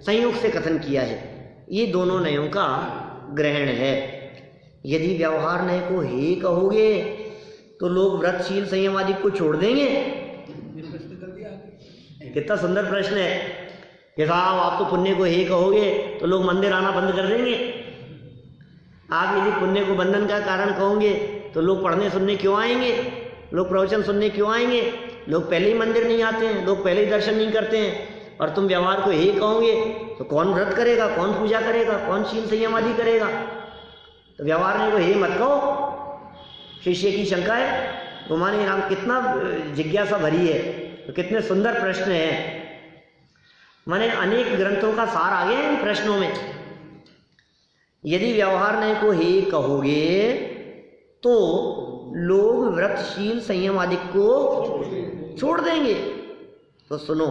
संयोग से कथन किया है। ये दोनों नयों का ग्रहण है। यदि व्यवहार नय को हे कहोगे तो लोग व्रतशील संयम आदि को छोड़ देंगे। कितना सुंदर प्रश्न है कि साहब आप तो पुण्य को हे कहोगे तो लोग मंदिर आना बंद कर देंगे। आप यदि पुण्य को बंधन का कारण कहोगे तो लोग पढ़ने सुनने क्यों आएंगे, लोग प्रवचन सुनने क्यों आएंगे? लोग पहले ही मंदिर नहीं आते हैं, लोग पहले ही दर्शन नहीं करते हैं। और तुम व्यवहार को हे कहोगे तो कौन व्रत करेगा, कौन पूजा करेगा, कौन शील संयम आदि करेगा? तो व्यवहार ने को हे मत कहो। शिष्य की शंका है, गुमानी राम कितना जिज्ञासा भरी है, तो कितने सुंदर प्रश्न है। मैंने अनेक ग्रंथों का सार आ गया इन प्रश्नों में। यदि व्यवहार नय को हे कहोगे तो लोग व्रतशील संयम आदि को छोड़ देंगे। तो सुनो,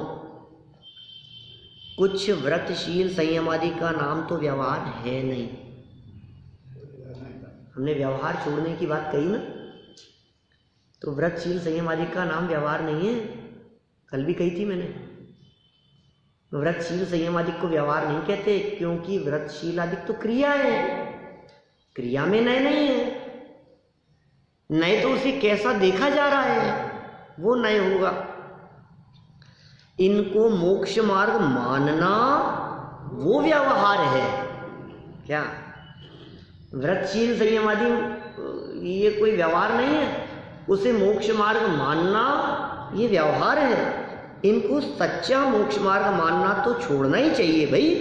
कुछ व्रतशील संयम आदि का नाम तो व्यवहार है नहीं। हमने व्यवहार छोड़ने की बात कही ना, तो व्रतशील संयम आदि का नाम व्यवहार नहीं है, कल भी कही थी मैंने। व्रतशील संयम आदि को व्यवहार नहीं कहते, क्योंकि व्रतशील आदि तो क्रिया है, क्रिया में नय नहीं है। नय तो उसे कैसा देखा जा रहा है वो नय होगा। इनको मोक्ष मार्ग मानना वो व्यवहार है। क्या व्रतशील संयम आदि ये कोई व्यवहार नहीं है, उसे मोक्ष मार्ग मानना ये व्यवहार है। इनको सच्चा मोक्ष मार्ग मानना तो छोड़ना ही चाहिए भाई।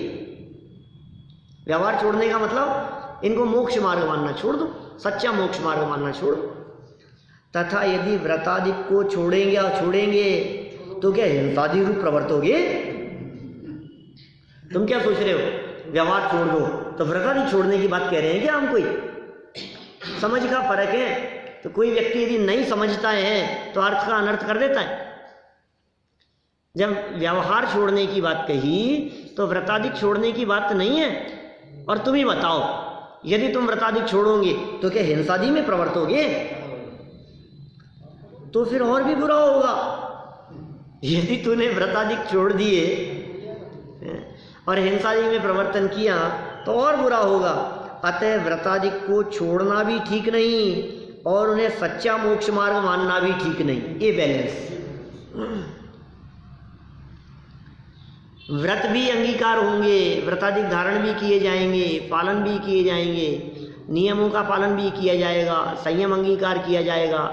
व्यवहार छोड़ने का मतलब इनको मोक्ष मार्ग मानना छोड़ दो, सच्चा मोक्ष मार्ग मानना छोड़ दो। तथा यदि व्रतादिक को छोड़ेंगे और छोड़ेंगे तो क्या हिंसादि रूप प्रवर्तोगे? तुम क्या सोच रहे हो? व्यवहार छोड़ दो तो व्रतादि छोड़ने की बात कह रहे हैं क्या हम? कोई समझ का फर्क है। तो कोई व्यक्ति यदि नहीं समझता है तो अर्थ का अनर्थ कर देता है। जब व्यवहार छोड़ने की बात कही तो व्रतादिक छोड़ने की बात नहीं है। और तुम ही बताओ, यदि तुम व्रतादिक छोड़ोगे तो क्या हिंसादि में प्रवर्तोगे? तो फिर और भी बुरा होगा। यदि तूने व्रतादिक छोड़ दिए और हिंसादि में प्रवर्तन किया तो और बुरा होगा। अतः व्रतादिक को छोड़ना भी ठीक नहीं और उन्हें सच्चा मोक्ष मार्ग मानना भी ठीक नहीं। ये बैलेंस। व्रत भी अंगीकार होंगे, व्रताधिक धारण भी किए जाएंगे, पालन भी किए जाएंगे, नियमों का पालन भी किया जाएगा, संयम अंगीकार किया जाएगा,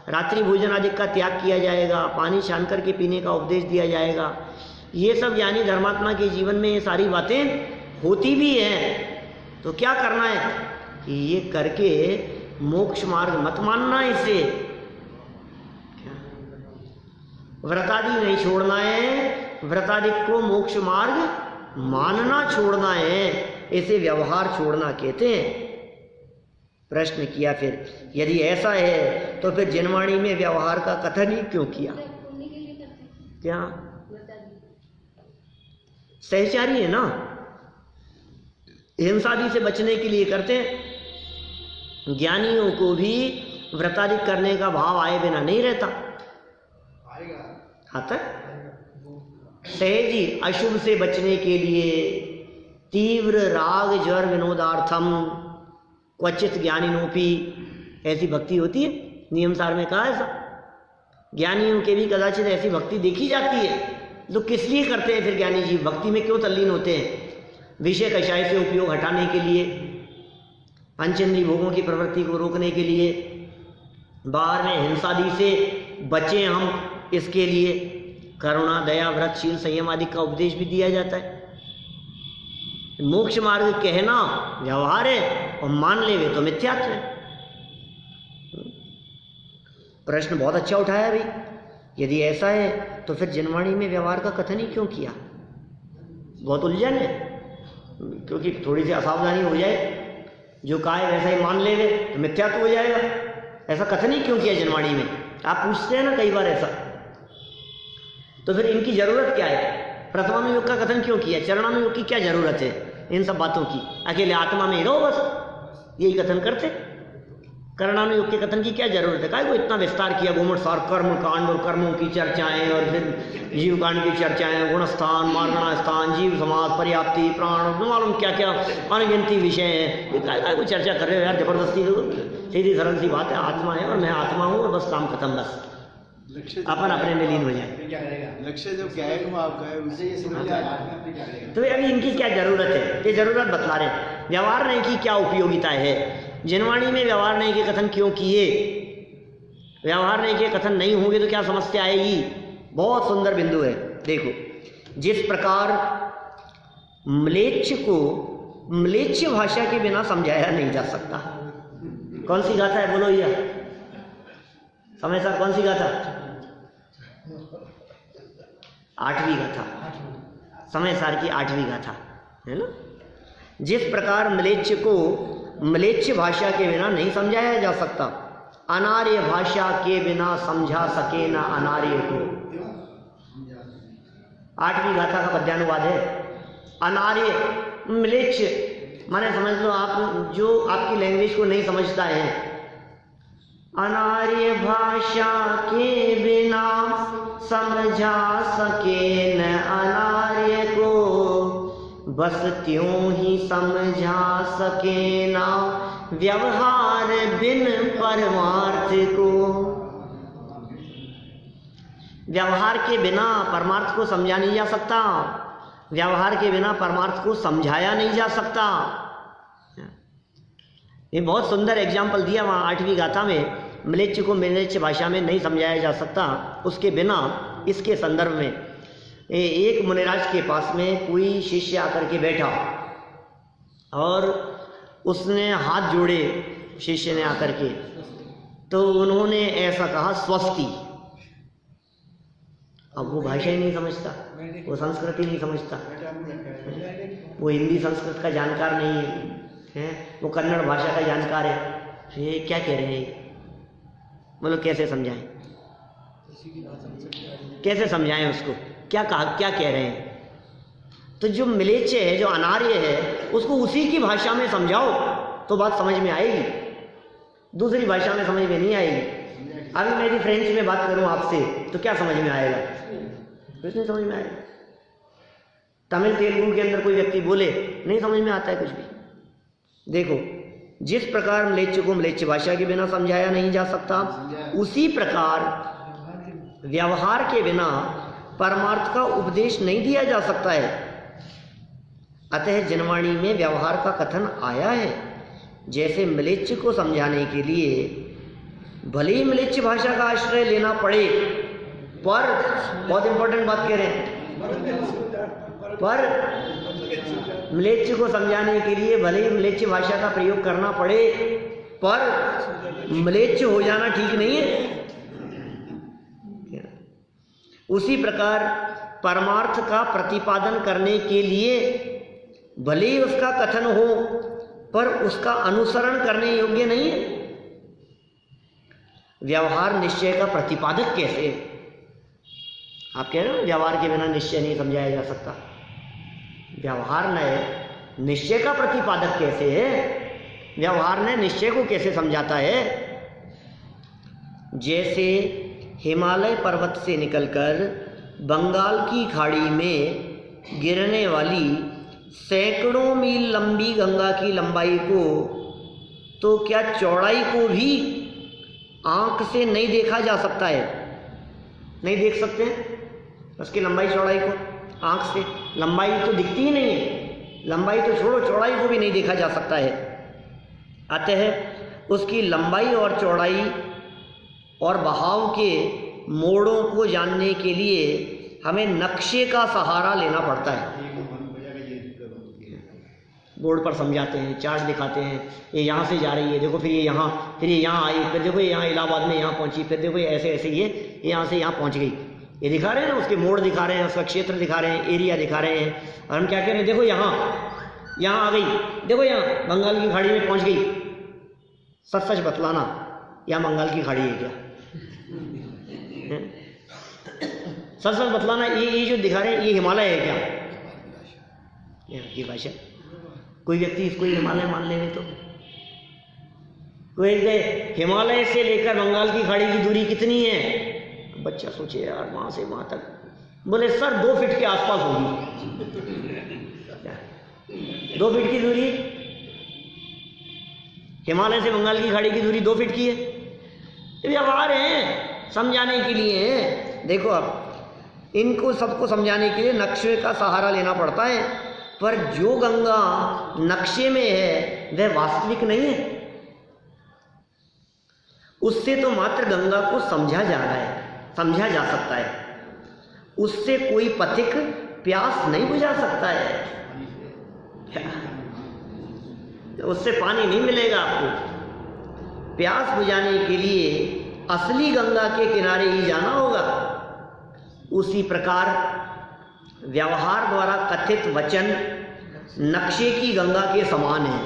रात्रि भोजन आदि का त्याग किया जाएगा, पानी छान करके पीने का उपदेश दिया जाएगा। ये सब यानी धर्मात्मा के जीवन में ये सारी बातें होती भी हैं। तो क्या करना है कि ये करके मोक्ष मार्ग मत मानना, इसे व्रतादि नहीं छोड़ना है, व्रतादि को मोक्ष मार्ग मानना छोड़ना है, इसे व्यवहार छोड़ना कहते हैं। प्रश्न किया फिर यदि ऐसा है तो फिर जिनवाणी में व्यवहार का कथन ही क्यों किया? क्या सहचारी है ना, हिंसादि से बचने के लिए करते हैं। ज्ञानियों को भी व्रतादि करने का भाव आए बिना नहीं रहता। आता सहजी अशुभ से बचने के लिए तीव्र राग ज्वर विनोदार्थम क्वचित ज्ञानिनोपि, ऐसी भक्ति होती है। नियम सार में कहा ऐसा, ज्ञानियों के भी कदाचित ऐसी भक्ति देखी जाती है। तो किस लिए करते हैं फिर ज्ञानी जी? भक्ति में क्यों तल्लीन होते हैं? विषय कषाय से उपयोग हटाने के लिए, पंचेंद्रिय भोगों की प्रवृत्ति को रोकने के लिए, बाहर में हिंसादि से बचें हम, इसके लिए करुणा दया व्रत शील संयम आदि का उपदेश भी दिया जाता है। मोक्ष मार्ग कहना व्यवहार है और मान लेवे तो मिथ्यात्व है। प्रश्न बहुत अच्छा उठाया अभी। यदि ऐसा है तो फिर जिनवाणी में व्यवहार का कथन ही क्यों किया? बहुत उलझन है, क्योंकि थोड़ी सी असावधानी हो जाए, जो कहा है वैसा ही मान लेवे तो मिथ्यात्व हो जाएगा। ऐसा कथन ही क्यों किया जिनवाणी में? आप पूछते हैं ना कई बार ऐसा। तो फिर इनकी जरूरत क्या है? प्रथमानुयोग का कथन क्यों किया? चरणानुयोग की क्या जरूरत है इन सब बातों की? अकेले आत्मा में ही रहो बस, यही कथन करते। करणानुयोग के कथन की क्या जरूरत है? काय को इतना विस्तार किया? घूमट सार कर्म कांड और कर्मों की चर्चाएं, और फिर जीव कांड की चर्चाएं, गुणस्थान मार्गणा स्थान, जीव समाज, पर्याप्ति, प्राण, मालूम क्या क्या अनगिनती विषय है। काय को चर्चा कर रहे हो यार जबरदस्ती? सीधी सरल सी बात है, आत्मा है और मैं आत्मा हूँ और बस काम खत्म। बस अपन अपने में लीन हो जाए। लक्ष्य जब क्या है आपका है उसे ये समझ आया। तो अभी इनकी क्या जरूरत है? ये जरूरत बतला रहे। व्यवहार नहीं की क्या उपयोगिता है? जिनवाणी में व्यवहार नहीं के कथन क्यों किए? व्यवहार नहीं के कथन नहीं होंगे तो क्या समस्या आएगी? बहुत सुंदर बिंदु है। देखो, जिस प्रकार म्लेच्छ को म्लेच्छ भाषा के बिना समझाया नहीं जा सकता। कौन सी गाथा है बोलो भैया? समय साहब कौन सी गाथा? 8वीं गाथा, समय सार की 8वीं गाथा है ना। जिस प्रकार म्लेच्छ को म्लेच्छ भाषा के बिना नहीं समझाया जा सकता, अनार्य भाषा के बिना समझा सके ना अनार्य को। 8वीं गाथा का पद्यानुवाद है। अनार्य म्लेच्छ माने समझ लो आप, जो आपकी लैंग्वेज को नहीं समझता है। अनार्य भाषा के बिना समझा सके न अनार्य को, बस त्यों ही समझा सके ना व्यवहार बिन परमार्थ को। व्यवहार के बिना परमार्थ को समझा नहीं जा सकता, व्यवहार के बिना परमार्थ को समझाया नहीं जा सकता। ये बहुत सुंदर एग्जाम्पल दिया वहाँ 8वीं गाथा में। म्लेच्छ को म्लेच्छ भाषा में नहीं समझाया जा सकता, उसके बिना इसके संदर्भ में एक मुनिराज के पास में कोई शिष्य आकर के बैठा और उसने हाथ जोड़े शिष्य ने आकर के, तो उन्होंने ऐसा कहा स्वस्ति। अब वो भाषा ही नहीं समझता, वो संस्कृति नहीं समझता, वो हिंदी संस्कृत का जानकार नहीं है, वो कन्नड़ भाषा का जानकार है। ये क्या कह रहे हैं? मतलब कैसे समझाएं? कैसे समझाएं उसको? क्या कहा, क्या कह रहे हैं? तो जो म्लेच्छ है, जो अनार्य है, उसको उसी की भाषा में समझाओ तो बात समझ में आएगी, दूसरी भाषा में समझ में नहीं आएगी। अभी मैं यदि फ्रेंच में बात करूं आपसे तो क्या समझ में आएगा? कुछ नहीं समझ में आएगा। तमिल तेलुगु के अंदर कोई व्यक्ति बोले, नहीं समझ में आता है कुछ भी। देखो, जिस प्रकार म्लेच्छ को म्लेच्छ भाषा के बिना समझाया नहीं जा सकता, उसी प्रकार व्यवहार के बिना परमार्थ का उपदेश नहीं दिया जा सकता है। अतः जनवाणी में व्यवहार का कथन आया है। जैसे म्लेच्छ को समझाने के लिए भले ही म्लेच्छ भाषा का आश्रय लेना पड़े, पर बहुत इंपॉर्टेंट बात कह रहे हैं, पर म्लेच्छ को समझाने के लिए भले ही म्लेच्छ भाषा का प्रयोग करना पड़े, पर म्लेच्छ हो जाना ठीक नहीं है। उसी प्रकार परमार्थ का प्रतिपादन करने के लिए भले ही उसका कथन हो, पर उसका अनुसरण करने योग्य नहीं है। व्यवहार निश्चय का प्रतिपादक कैसे है? आप कह रहे हो व्यवहार के बिना निश्चय नहीं समझाया जा सकता। व्यवहार ने निश्चय का प्रतिपादक कैसे है? व्यवहार ने निश्चय को कैसे समझाता है? जैसे हिमालय पर्वत से निकलकर बंगाल की खाड़ी में गिरने वाली सैकड़ों मील लंबी गंगा की लंबाई को, तो क्या चौड़ाई को भी आंख से नहीं देखा जा सकता है? नहीं देख सकते हैं उसकी लंबाई चौड़ाई को आंख से। लंबाई तो दिखती ही नहीं है, लंबाई तो छोड़ो, चौड़ाई को भी नहीं देखा जा सकता है। अतः उसकी लंबाई और चौड़ाई और बहाव के मोड़ों को जानने के लिए हमें नक्शे का सहारा लेना पड़ता है। बोर्ड पर समझाते हैं, चार्ट दिखाते हैं, ये यहाँ से जा रही है, देखो फिर ये यहाँ, फिर ये यहाँ आई, फिर देखो ये यहाँ इलाहाबाद में यहाँ पहुँची, फिर देखो ये ऐसे ऐसे ये यहाँ से यहाँ पहुँच गई। ये दिखा रहे हैं ना, उसके मोड़ दिखा रहे हैं, उसका क्षेत्र दिखा रहे हैं, एरिया दिखा रहे हैं। और हम क्या कह रहे हैं, देखो यहाँ आ गई, देखो यहाँ बंगाल की खाड़ी में पहुँच गई। सच सच बतलाना, यहाँ बंगाल की खाड़ी है क्या? सच सच बतलाना, ये जो दिखा रहे हैं ये हिमालय है क्या? यहाँ की भाषा। कोई व्यक्ति इसको हिमालय मान लेंगे तो कोई हिमालय से लेकर बंगाल की खाड़ी की दूरी कितनी है? बच्चा सोचे यार वहां से वहां तक, बोले सर 2 फीट के आसपास होगी। 2 फीट की दूरी, हिमालय से बंगाल की खाड़ी की दूरी 2 फीट की है। ये व्यवहार है, समझाने के लिए है। देखो अब इनको सबको समझाने के लिए नक्शे का सहारा लेना पड़ता है, पर जो गंगा नक्शे में है वह वास्तविक नहीं है। उससे तो मात्र गंगा को समझा जा रहा है, समझा जा सकता है। उससे कोई पथिक प्यास नहीं बुझा सकता है, उससे पानी नहीं मिलेगा आपको। प्यास बुझाने के लिए असली गंगा के किनारे ही जाना होगा। उसी प्रकार व्यवहार द्वारा कथित वचन नक्शे की गंगा के समान है।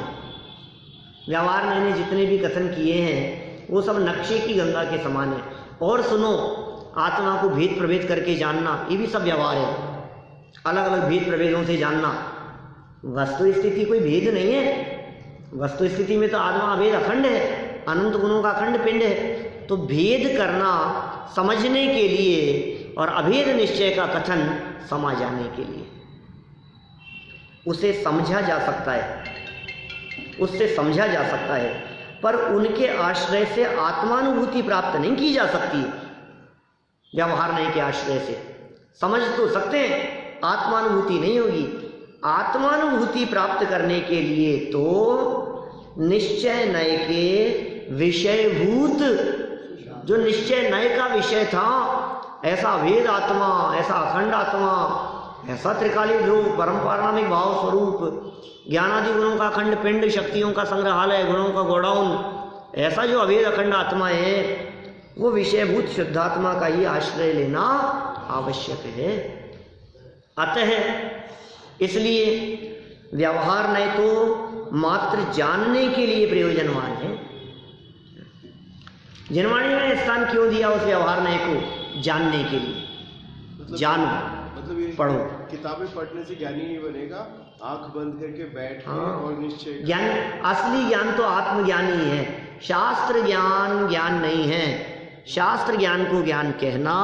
व्यवहार ने जितने भी कथन किए हैं वो सब नक्शे की गंगा के समान है। और सुनो, आत्मा को भेद प्रभेद करके जानना, ये भी सब व्यवहार है। अलग अलग भेद प्रभेदों से जानना। वस्तु स्थिति कोई भेद नहीं है। वस्तु स्थिति में तो आत्मा अभेद अखंड है, अनंत गुणों का अखंड पिंड है। तो भेद करना समझने के लिए और अभेद निश्चय का कथन समा जाने के लिए, उसे समझा जा सकता है, उससे समझा जा सकता है, पर उनके आश्रय से आत्मानुभूति प्राप्त नहीं की जा सकती। व्यवहार नहीं के आश्रय से समझ तो सकते हैं, आत्मानुभूति नहीं होगी। आत्मानुभूति प्राप्त करने के लिए तो निश्चय नय के विषयभूत, जो निश्चय नय का विषय था, ऐसा वेद आत्मा, ऐसा अखंड आत्मा, ऐसा त्रिकालिक रूप, परमपारामिक भाव स्वरूप, ज्ञानादि गुणों का अखंड पिंड, शक्तियों का संग्रहालय, गुणों का गोडाउन, ऐसा जो अभेद अखंड आत्मा है, वो विषयभूत शुद्धात्मा का ही आश्रय लेना आवश्यक है। अतः इसलिए व्यवहार नहीं तो मात्र जानने के लिए प्रयोजनवान है। जनवाणी ने स्थान क्यों दिया उस व्यवहार नय को? जानने के लिए। मतलब जानो, मतलब ये पढ़ो। किताबें पढ़ने से ज्ञानी नहीं बनेगा, आंख बंद करके बैठ के और निश्चय। ज्ञान, असली ज्ञान तो आत्मज्ञान ही है। शास्त्र ज्ञान ज्ञान नहीं है। शास्त्र ज्ञान को ज्ञान कहना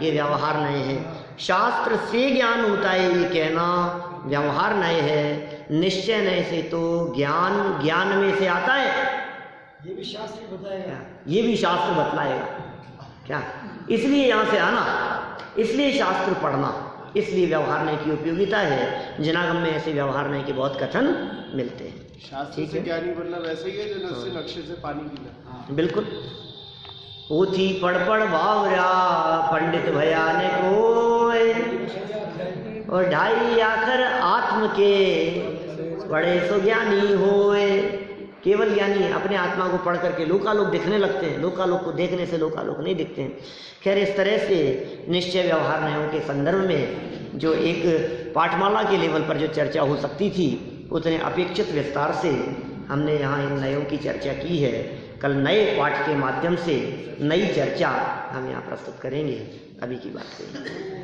ये व्यवहार नहीं है। शास्त्र से ज्ञान होता है ये कहना व्यवहार नय है, निश्चय नय से तो ज्ञान ज्ञान में से आता है, ये भी शास्त्र बताएगा, ये भी शास्त्र बतलाएगा क्या। इसलिए यहाँ से आना, इसलिए शास्त्र पढ़ना, इसलिए व्यवहार नय की उपयोगिता है। जनागम में ऐसे व्यवहार नय के बहुत कथन मिलते हैं। शास्त्र से ज्ञानी बनना वैसे ही है जैसे नक्शे से पानी पीना। बिल्कुल। पोथी पढ़ पढ़ बावरा पंडित भयाने कोय, और ढाई आखर आत्म के बड़े सो ज्ञानी होए। केवल ज्ञानी अपने आत्मा को पढ़ करके लोकालोक दिखने लगते हैं, लोकालोक को देखने से लोकालोक नहीं दिखते हैं। खैर, इस तरह से निश्चय व्यवहार नयों के संदर्भ में जो एक पाठमाला के लेवल पर जो चर्चा हो सकती थी, उतने अपेक्षित विस्तार से हमने यहाँ इन नयों की चर्चा की है। कल नए पाठ के माध्यम से नई चर्चा हम यहाँ प्रस्तुत करेंगे। अभी की बात करेंगे।